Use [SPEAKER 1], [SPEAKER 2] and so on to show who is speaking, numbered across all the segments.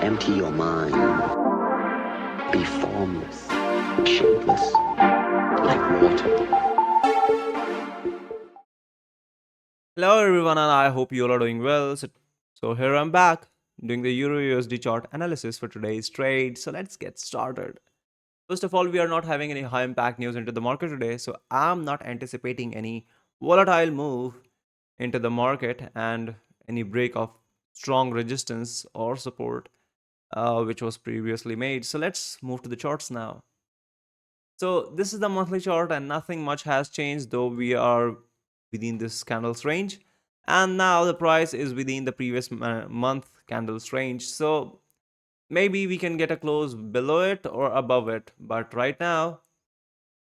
[SPEAKER 1] Empty your mind. Be formless, shapeless, like water.
[SPEAKER 2] Hello everyone, and I hope you all are doing well. So here I'm back doing the Euro USD chart analysis for today's trade. So let's get started. First of all, we are not having any high impact news into the market today, so I'm not anticipating any volatile move into the market and any break of strong resistance or support which was previously made. So let's move to the charts now. So this is the monthly chart and nothing much has changed, though we are within this candles range. And now the price is within the previous month candles range. So maybe we can get a close below it or above it. But right now,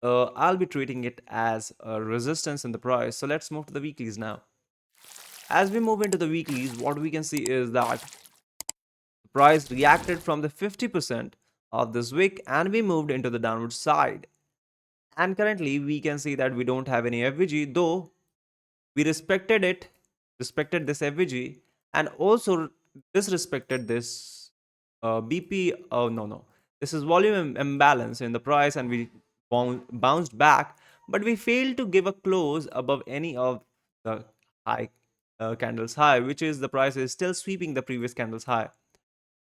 [SPEAKER 2] I'll be treating it as a resistance in the price. So let's move to the weeklies now. As we move into the weeklies, what we can see is that the price reacted from the 50% of this week and we moved into the downward side. And currently, we can see that we don't have any FVG, though we respected this FVG, and also disrespected this BP. Oh, no. This is volume imbalance in the price, and we bounced back, but we failed to give a close above any of the high candles high, which is the price is still sweeping the previous candles high,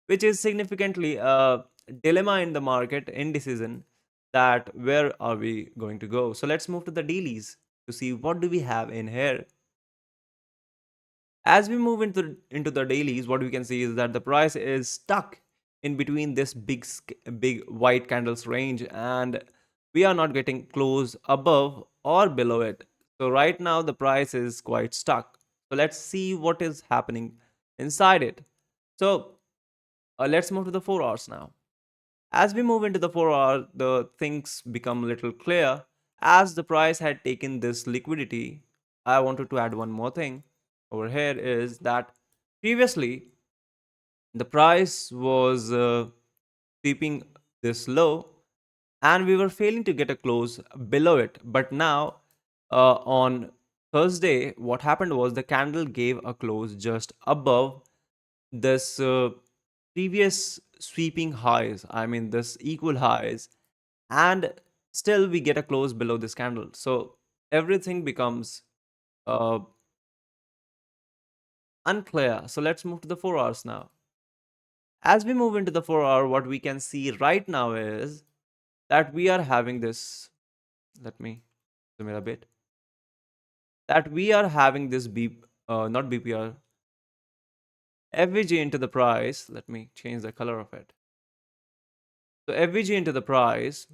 [SPEAKER 2] which is significantly a dilemma in the market, indecision that where are we going to go. So let's move to the dailies to see what do we have in here. As we move into the dailies, what we can see is that the price is stuck in between this big white candles range, and we are not getting close above or below it. So right now the price is quite stuck. So let's see what is happening inside it. So let's move to the 4 hours now. As we move into the 4 hour, the things become a little clear. As the price had taken this liquidity, I wanted to add one more thing over here is that previously the price was sweeping this low and we were failing to get a close below it. But now on Thursday, what happened was the candle gave a close just above this previous sweeping highs, I mean this equal highs, and still we get a close below this candle. So everything becomes uh, unclear. So let's move to the 4 hours now. As we move into the 4 hour, what we can see right now is that we are having this. Let me zoom in a bit. That we are having this not BPR, FVG into the price. Let me change the color of it. So FVG into the price.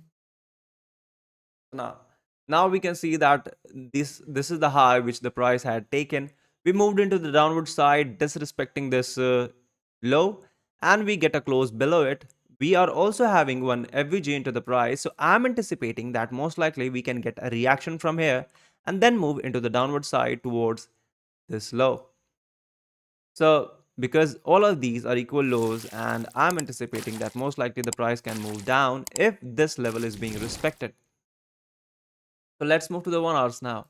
[SPEAKER 2] Now we can see that this is the high which the price had taken. We moved into the downward side, disrespecting this low, and we get a close below it. We are also having one FVG into the price, so I'm anticipating that most likely we can get a reaction from here and then move into the downward side towards this low. So because all of these are equal lows, and I'm anticipating that most likely the price can move down if this level is being respected. So let's move to the 1 hours now.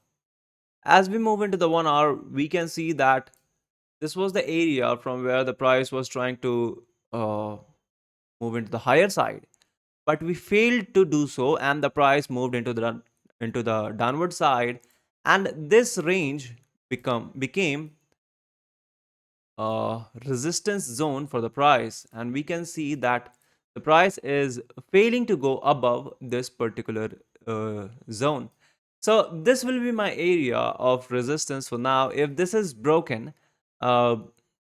[SPEAKER 2] As we move into the 1 hour, we can see that this was the area from where the price was trying to move into the higher side, but we failed to do so, and the price moved into the downward side, and this range became a resistance zone for the price, and we can see that the price is failing to go above this particular zone. So this will be my area of resistance for now. If this is broken uh,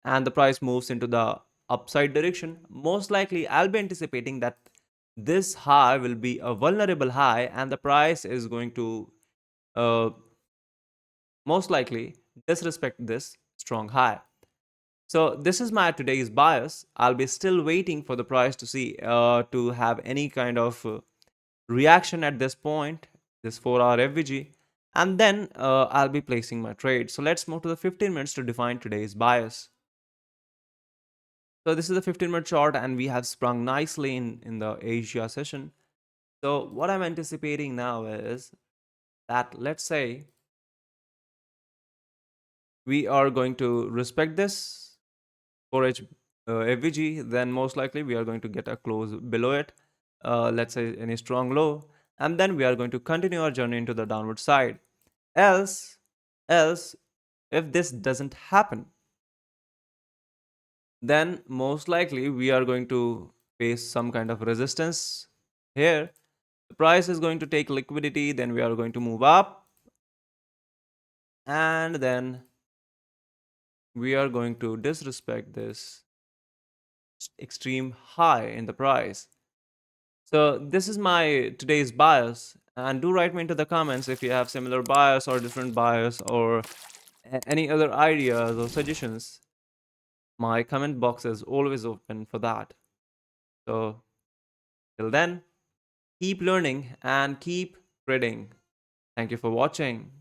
[SPEAKER 2] and the price moves into the upside direction, most likely I'll be anticipating that this high will be a vulnerable high and the price is going to uh, most likely disrespect this strong high. So this is my today's bias. I'll be still waiting for the price to see to have any kind of reaction at this point, this 4 hour FVG, and then I'll be placing my trade. So let's move to the 15 minutes to define today's bias. So this is the 15-minute chart, and we have sprung nicely in the Asia session. So what I'm anticipating now is that let's say we are going to respect this 4H FVG, then most likely we are going to get a close below it, let's say any strong low, and then we are going to continue our journey into the downward side. Else, if this doesn't happen, then most likely we are going to face some kind of resistance here. The price is going to take liquidity, then we are going to move up, and then we are going to disrespect this extreme high in the price. So this is my today's bias, and do write me into the comments if you have similar bias or different bias or any other ideas or suggestions. My comment box is always open for that. So till then, keep learning and keep trading. Thank you for watching.